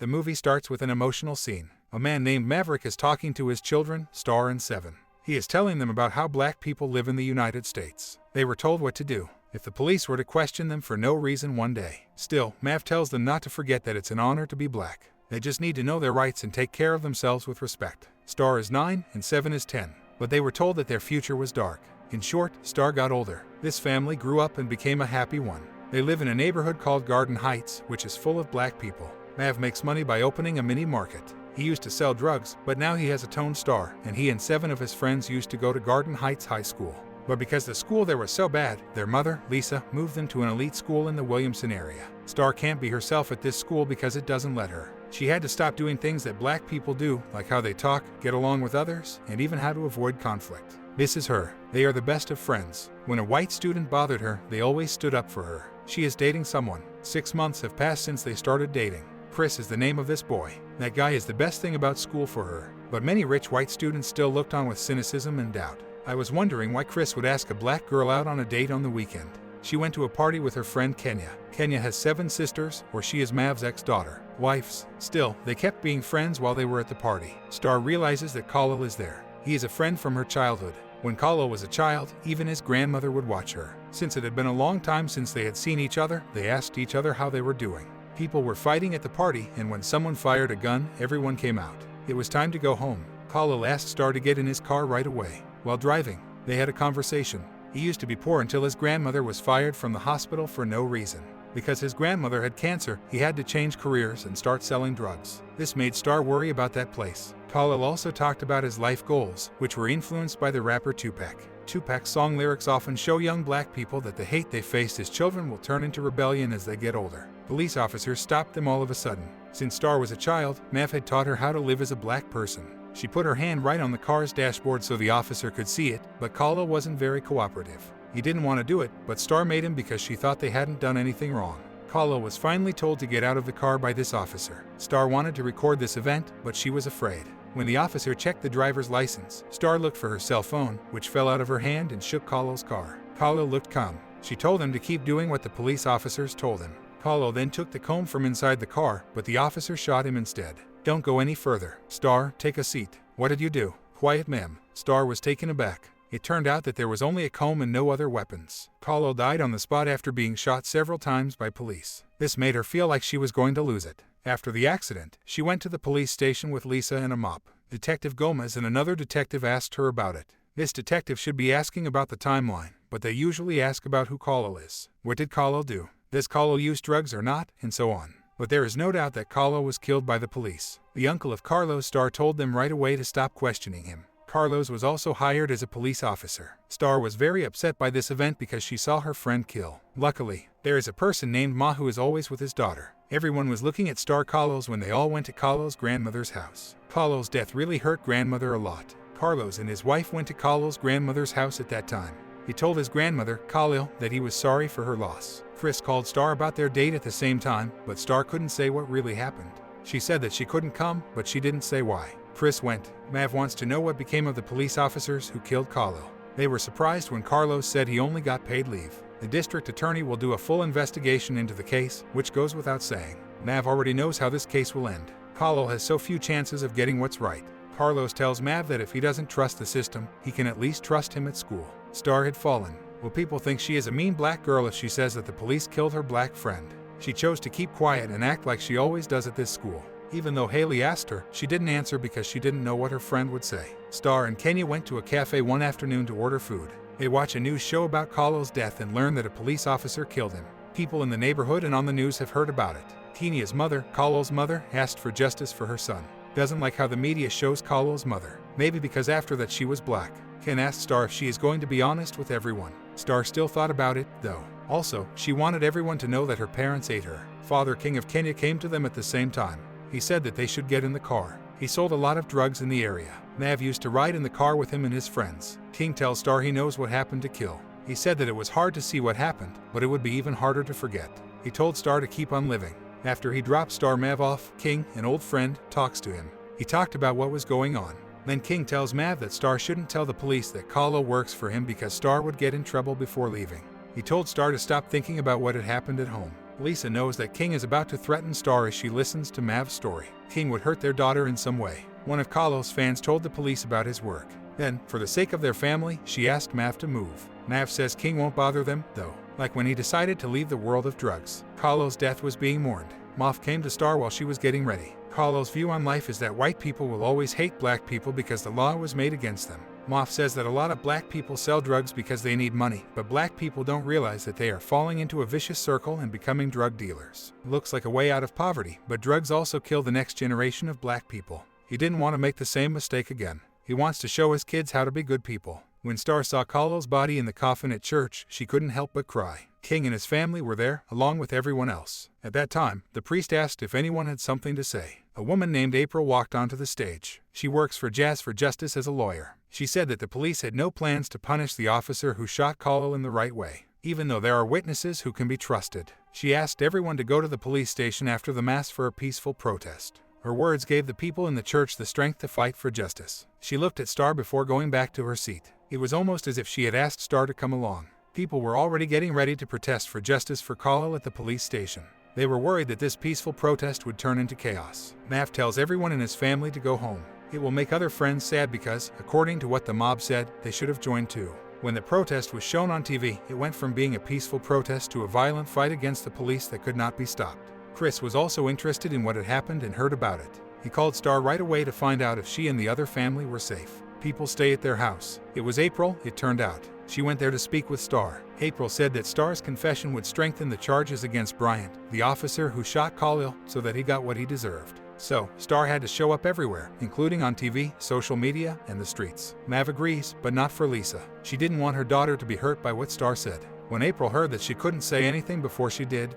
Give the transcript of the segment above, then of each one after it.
The movie starts with an emotional scene. A man named Maverick is talking to his children, Star and Seven. He is telling them about how black people live in the United States. They were told what to do if the police were to question them for no reason one day. Still, Mav tells them not to forget that it's an honor to be black. They just need to know their rights and take care of themselves with respect. Star is 9 and Seven is 10, but they were told that their future was dark. In short, Star got older. This family grew up and became a happy one. They live in a neighborhood called Garden Heights, which is full of black people. Mav makes money by opening a mini market. He used to sell drugs, but now he has a toned Star, and he and 7 of his friends used to go to Garden Heights High School. But because the school there was so bad, their mother, Lisa, moved them to an elite school in the Williamson area. Star can't be herself at this school because it doesn't let her. She had to stop doing things that black people do, like how they talk, get along with others, and even how to avoid conflict. This is her. They are the best of friends. When a white student bothered her, they always stood up for her. She is dating someone. 6 months have passed since they started dating. Chris is the name of this boy. That guy is the best thing about school for her. But many rich white students still looked on with cynicism and doubt. I was wondering why Chris would ask a black girl out on a date on the weekend. She went to a party with her friend Kenya. Kenya has 7 sisters, or she is Mav's ex-daughter. Wives. Still, they kept being friends while they were at the party. Star realizes that Khalil is there. He is a friend from her childhood. When Khalil was a child, even his grandmother would watch her. Since it had been a long time since they had seen each other, they asked each other how they were doing. People were fighting at the party, and when someone fired a gun, everyone came out. It was time to go home. Khalil asked Star to get in his car right away. While driving, they had a conversation. He used to be poor until his grandmother was fired from the hospital for no reason. Because his grandmother had cancer, he had to change careers and start selling drugs. This made Star worry about that place. Khalil also talked about his life goals, which were influenced by the rapper Tupac. Tupac's song lyrics often show young black people that the hate they faced as children will turn into rebellion as they get older. Police officers stopped them all of a sudden. Since Star was a child, Mav had taught her how to live as a black person. She put her hand right on the car's dashboard so the officer could see it, but Khalil wasn't very cooperative. He didn't want to do it, but Star made him because she thought they hadn't done anything wrong. Khalil was finally told to get out of the car by this officer. Star wanted to record this event, but she was afraid. When the officer checked the driver's license, Star looked for her cell phone, which fell out of her hand and shook Khalil's car. Khalil looked calm. She told him to keep doing what the police officers told him. Khalil then took the comb from inside the car, but the officer shot him instead. Don't go any further. Star, take a seat. What did you do? Quiet, ma'am. Star was taken aback. It turned out that there was only a comb and no other weapons. Khalil died on the spot after being shot several times by police. This made her feel like she was going to lose it. After the accident, she went to the police station with Lisa and a mop. Detective Gomez and another detective asked her about it. This detective should be asking about the timeline, but they usually ask about who Khalil is. What did Khalil do? Does Khalil use drugs or not? And so on. But there is no doubt that Khalil was killed by the police. The uncle of Carlos, Star, told them right away to stop questioning him. Carlos was also hired as a police officer. Star was very upset by this event because she saw her friend kill. Luckily, there is a person named Ma who is always with his daughter. Everyone was looking at Star Carlos when they all went to Carlos' grandmother's house. Carlos' death really hurt grandmother a lot. Carlos and his wife went to Carlos' grandmother's house at that time. He told his grandmother, Khalil, that he was sorry for her loss. Chris called Star about their date at the same time, but Star couldn't say what really happened. She said that she couldn't come, but she didn't say why. Chris went. Mav wants to know what became of the police officers who killed Khalil. They were surprised when Carlos said he only got paid leave. The district attorney will do a full investigation into the case, which goes without saying. Mav already knows how this case will end. Khalil has so few chances of getting what's right. Carlos tells Mav that if he doesn't trust the system, he can at least trust him at school. Star had fallen. Will people think she is a mean black girl if she says that the police killed her black friend? She chose to keep quiet and act like she always does at this school. Even though Haley asked her, she didn't answer because she didn't know what her friend would say. Star and Kenya went to a cafe one afternoon to order food. They watch a news show about Khalil's death and learn that a police officer killed him. People in the neighborhood and on the news have heard about it. Kenya's mother, Khalil's mother, asked for justice for her son. Doesn't like how the media shows Khalil's mother. Maybe because after that she was black. Ken asked Star if she is going to be honest with everyone. Star still thought about it, though. Also, she wanted everyone to know that her parents ate her. Father King of Kenya came to them at the same time. He said that they should get in the car. He sold a lot of drugs in the area. Mav used to ride in the car with him and his friends. King tells Star he knows what happened to Kill. He said that it was hard to see what happened, but it would be even harder to forget. He told Star to keep on living. After he dropped Star Mav off, King, an old friend, talks to him. He talked about what was going on. Then King tells Mav that Star shouldn't tell the police that Khalil works for him because Star would get in trouble before leaving. He told Star to stop thinking about what had happened at home. Lisa knows that King is about to threaten Star as she listens to Mav's story. King would hurt their daughter in some way. One of Carlos' fans told the police about his work. Then, for the sake of their family, she asked Mav to move. Mav says King won't bother them, though. Like when he decided to leave the world of drugs. Carlos' death was being mourned. Mav came to Star while she was getting ready. Carlos' view on life is that white people will always hate black people because the law was made against them. Moff says that a lot of black people sell drugs because they need money, but black people don't realize that they are falling into a vicious circle and becoming drug dealers. It looks like a way out of poverty, but drugs also kill the next generation of black people. He didn't want to make the same mistake again. He wants to show his kids how to be good people. When Star saw Carlos' body in the coffin at church, she couldn't help but cry. King and his family were there, along with everyone else. At that time, the priest asked if anyone had something to say. A woman named April walked onto the stage. She works for Jazz for Justice as a lawyer. She said that the police had no plans to punish the officer who shot Carlo in the right way, even though there are witnesses who can be trusted. She asked everyone to go to the police station after the mass for a peaceful protest. Her words gave the people in the church the strength to fight for justice. She looked at Star before going back to her seat. It was almost as if she had asked Star to come along. People were already getting ready to protest for justice for Carlo at the police station. They were worried that this peaceful protest would turn into chaos. Mav tells everyone in his family to go home. It will make other friends sad because, according to what the mob said, they should have joined too. When the protest was shown on TV, it went from being a peaceful protest to a violent fight against the police that could not be stopped. Chris was also interested in what had happened and heard about it. He called Star right away to find out if she and the other family were safe. People stay at their house. It was April, it turned out. She went there to speak with Star. April said that Star's confession would strengthen the charges against Bryant, the officer who shot Khalil, so that he got what he deserved. So, Star had to show up everywhere, including on TV, social media, and the streets. Mav agrees, but not for Lisa. She didn't want her daughter to be hurt by what Star said. When April heard that she couldn't say anything before she did,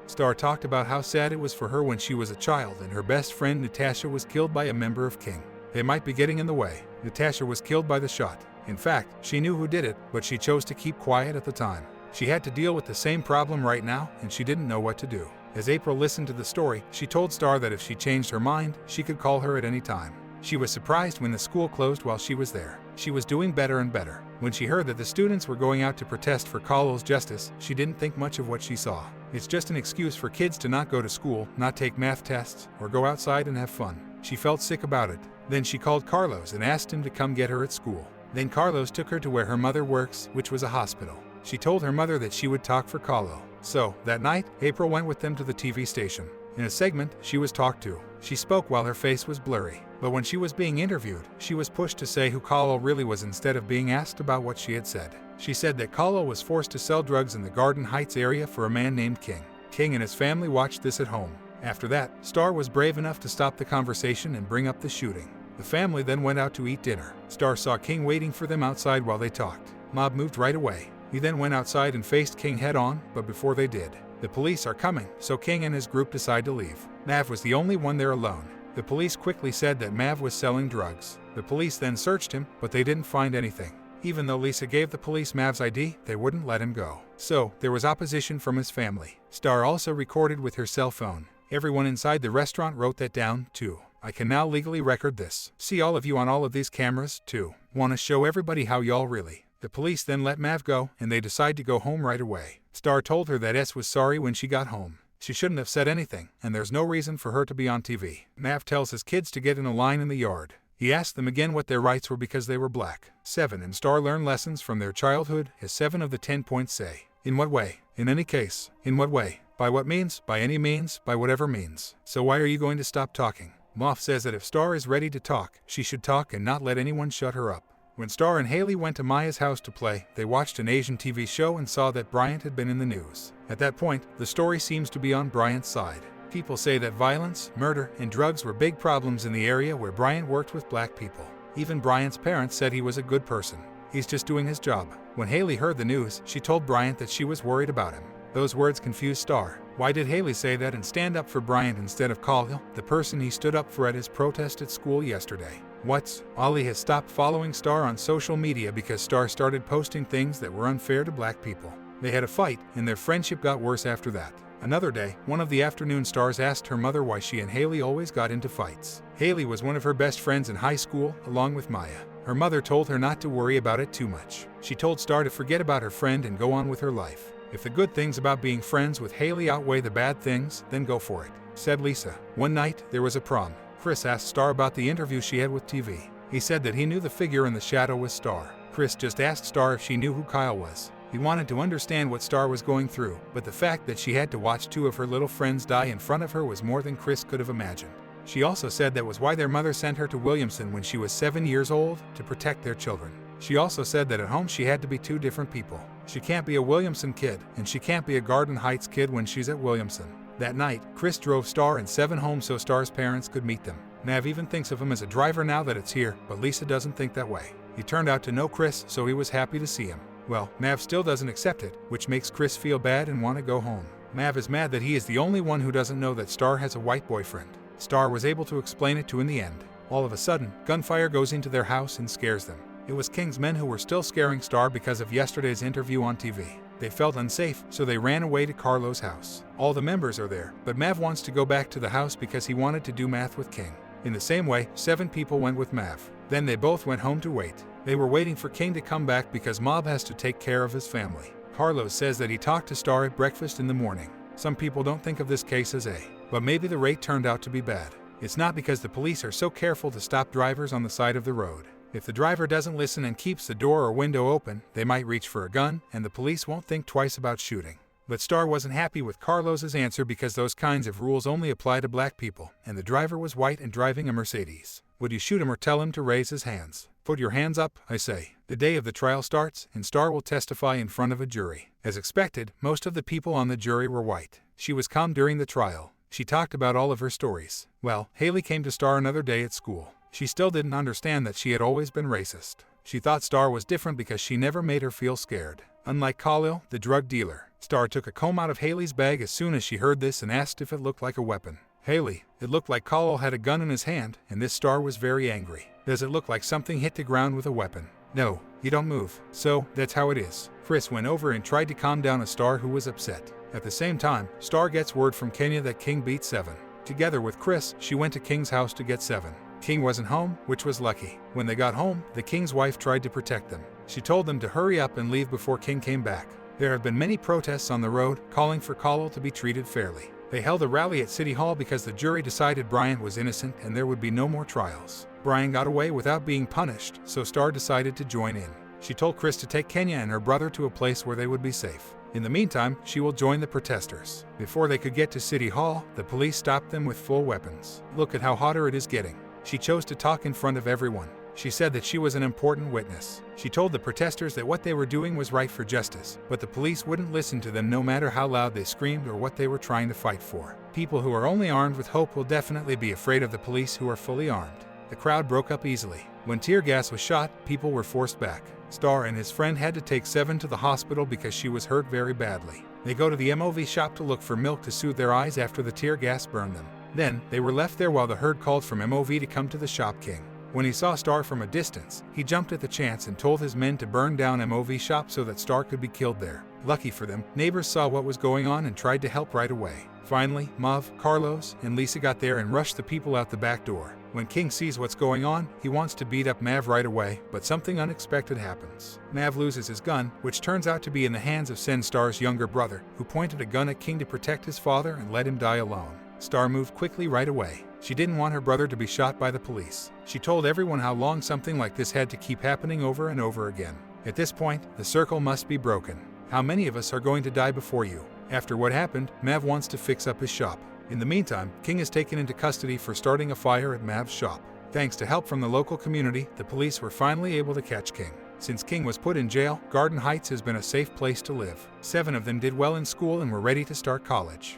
Star talked about how sad it was for her when she was a child and her best friend Natasha was killed by a member of King. They might be getting in the way. Natasha was killed by the shot. In fact, she knew who did it, but she chose to keep quiet at the time. She had to deal with the same problem right now, and she didn't know what to do. As April listened to the story, she told Star that if she changed her mind, she could call her at any time. She was surprised when the school closed while she was there. She was doing better and better. When she heard that the students were going out to protest for Carlo's justice, she didn't think much of what she saw. It's just an excuse for kids to not go to school, not take math tests, or go outside and have fun. She felt sick about it. Then she called Carlos and asked him to come get her at school. Then Carlos took her to where her mother works, which was a hospital. She told her mother that she would talk for Carlo. So, that night, April went with them to the TV station. In a segment, she was talked to. She spoke while her face was blurry. But when she was being interviewed, she was pushed to say who Carlo really was instead of being asked about what she had said. She said that Carlo was forced to sell drugs in the Garden Heights area for a man named King. King and his family watched this at home. After that, Star was brave enough to stop the conversation and bring up the shooting. The family then went out to eat dinner. Star saw King waiting for them outside while they talked. Mob moved right away. He then went outside and faced King head-on, but before they did, the police are coming, so King and his group decide to leave. Mav was the only one there alone. The police quickly said that Mav was selling drugs. The police then searched him, but they didn't find anything. Even though Lisa gave the police Mav's ID, they wouldn't let him go. So, there was opposition from his family. Star also recorded with her cell phone. Everyone inside the restaurant wrote that down, too. I can now legally record this. See all of you on all of these cameras, too. Want to show everybody how y'all really. The police then let Mav go, and they decide to go home right away. Star told her that S was sorry when she got home. She shouldn't have said anything, and there's no reason for her to be on TV. Mav tells his kids to get in a line in the yard. He asked them again what their rights were because they were black. 7 and Star learn lessons from their childhood, as 7 of the 10 points say. In what way? In any case. In what way? By what means? By any means? By whatever means. So why are you going to stop talking? Moff says that if Star is ready to talk, she should talk and not let anyone shut her up. When Star and Haley went to Maya's house to play, they watched an Asian TV show and saw that Bryant had been in the news. At that point, the story seems to be on Bryant's side. People say that violence, murder, and drugs were big problems in the area where Bryant worked with black people. Even Bryant's parents said he was a good person. He's just doing his job. When Haley heard the news, she told Bryant that she was worried about him. Those words confused Star. Why did Haley say that and stand up for Bryant instead of Khalil, the person he stood up for at his protest at school yesterday? What's Ollie has stopped following Star on social media because Star started posting things that were unfair to black people. They had a fight, and their friendship got worse after that. Another day, one of the afternoon Stars asked her mother why she and Haley always got into fights. Haley was one of her best friends in high school, along with Maya. Her mother told her not to worry about it too much. She told Star to forget about her friend and go on with her life. If the good things about being friends with Haley outweigh the bad things, then go for it, said Lisa. One night, there was a prom. Chris asked Star about the interview she had with TV. He said that he knew the figure in the shadow was Star. Chris just asked Star if she knew who Kyle was. He wanted to understand what Star was going through, but the fact that she had to watch two of her little friends die in front of her was more than Chris could have imagined. She also said that was why their mother sent her to Williamson when she was 7 years old, to protect their children. She also said that at home she had to be two different people. She can't be a Williamson kid, and she can't be a Garden Heights kid when she's at Williamson. That night, Chris drove Star and Seven home so Star's parents could meet them. Mav even thinks of him as a driver now that it's here, but Lisa doesn't think that way. He turned out to know Chris, so he was happy to see him. Well, Mav still doesn't accept it, which makes Chris feel bad and want to go home. Mav is mad that he is the only one who doesn't know that Star has a white boyfriend. Star was able to explain it to in the end. All of a sudden, gunfire goes into their house and scares them. It was King's men who were still scaring Star because of yesterday's interview on TV. They felt unsafe, so they ran away to Carlo's house. All the members are there, but Mav wants to go back to the house because he wanted to do math with King. In the same way, 7 people went with Mav. Then they both went home to wait. They were waiting for King to come back because Mob has to take care of his family. Carlos says that he talked to Star at breakfast in the morning. Some people don't think of this case as but maybe the rate turned out to be bad. It's not because the police are so careful to stop drivers on the side of the road. If the driver doesn't listen and keeps the door or window open, they might reach for a gun, and the police won't think twice about shooting. But Star wasn't happy with Carlos's answer because those kinds of rules only apply to black people, and the driver was white and driving a Mercedes. Would you shoot him or tell him to raise his hands? Put your hands up, I say. The day of the trial starts, and Star will testify in front of a jury. As expected, most of the people on the jury were white. She was calm during the trial. She talked about all of her stories. Well, Haley came to Star another day at school. She still didn't understand that she had always been racist. She thought Star was different because she never made her feel scared. Unlike Khalil, the drug dealer, Star took a comb out of Haley's bag as soon as she heard this and asked if it looked like a weapon. Haley, it looked like Khalil had a gun in his hand, and this Star was very angry. Does it look like something hit the ground with a weapon? No, you don't move. So, that's how it is. Chris went over and tried to calm down a Star who was upset. At the same time, Star gets word from Kenya that King beat 7. Together with Chris, she went to King's house to get 7. King wasn't home, which was lucky. When they got home, the King's wife tried to protect them. She told them to hurry up and leave before King came back. There have been many protests on the road, calling for Khalil to be treated fairly. They held a rally at City Hall because the jury decided Bryant was innocent and there would be no more trials. Brian got away without being punished, so Star decided to join in. She told Chris to take Kenya and her brother to a place where they would be safe. In the meantime, she will join the protesters. Before they could get to City Hall, the police stopped them with full weapons. Look at how hotter it is getting. She chose to talk in front of everyone. She said that she was an important witness. She told the protesters that what they were doing was right for justice, but the police wouldn't listen to them no matter how loud they screamed or what they were trying to fight for. People who are only armed with hope will definitely be afraid of the police who are fully armed. The crowd broke up easily. When tear gas was shot, people were forced back. Star and his friend had to take 7 to the hospital because she was hurt very badly. They go to the MOV shop to look for milk to soothe their eyes after the tear gas burned them. Then, they were left there while the herd called from MOV to come to the shop. King, when he saw Star from a distance, he jumped at the chance and told his men to burn down MOV shop so that Star could be killed there. Lucky for them, neighbors saw what was going on and tried to help right away. Finally, Mav, Carlos, and Lisa got there and rushed the people out the back door. When King sees what's going on, he wants to beat up Mav right away, but something unexpected happens. Mav loses his gun, which turns out to be in the hands of Sen Star's younger brother, who pointed a gun at King to protect his father and let him die alone. Star moved quickly right away. She didn't want her brother to be shot by the police. She told everyone how long something like this had to keep happening over and over again. At this point, the circle must be broken. How many of us are going to die before you? After what happened, Mav wants to fix up his shop. In the meantime, King is taken into custody for starting a fire at Mav's shop. Thanks to help from the local community, the police were finally able to catch King. Since King was put in jail, Garden Heights has been a safe place to live. 7 of them did well in school and were ready to start college.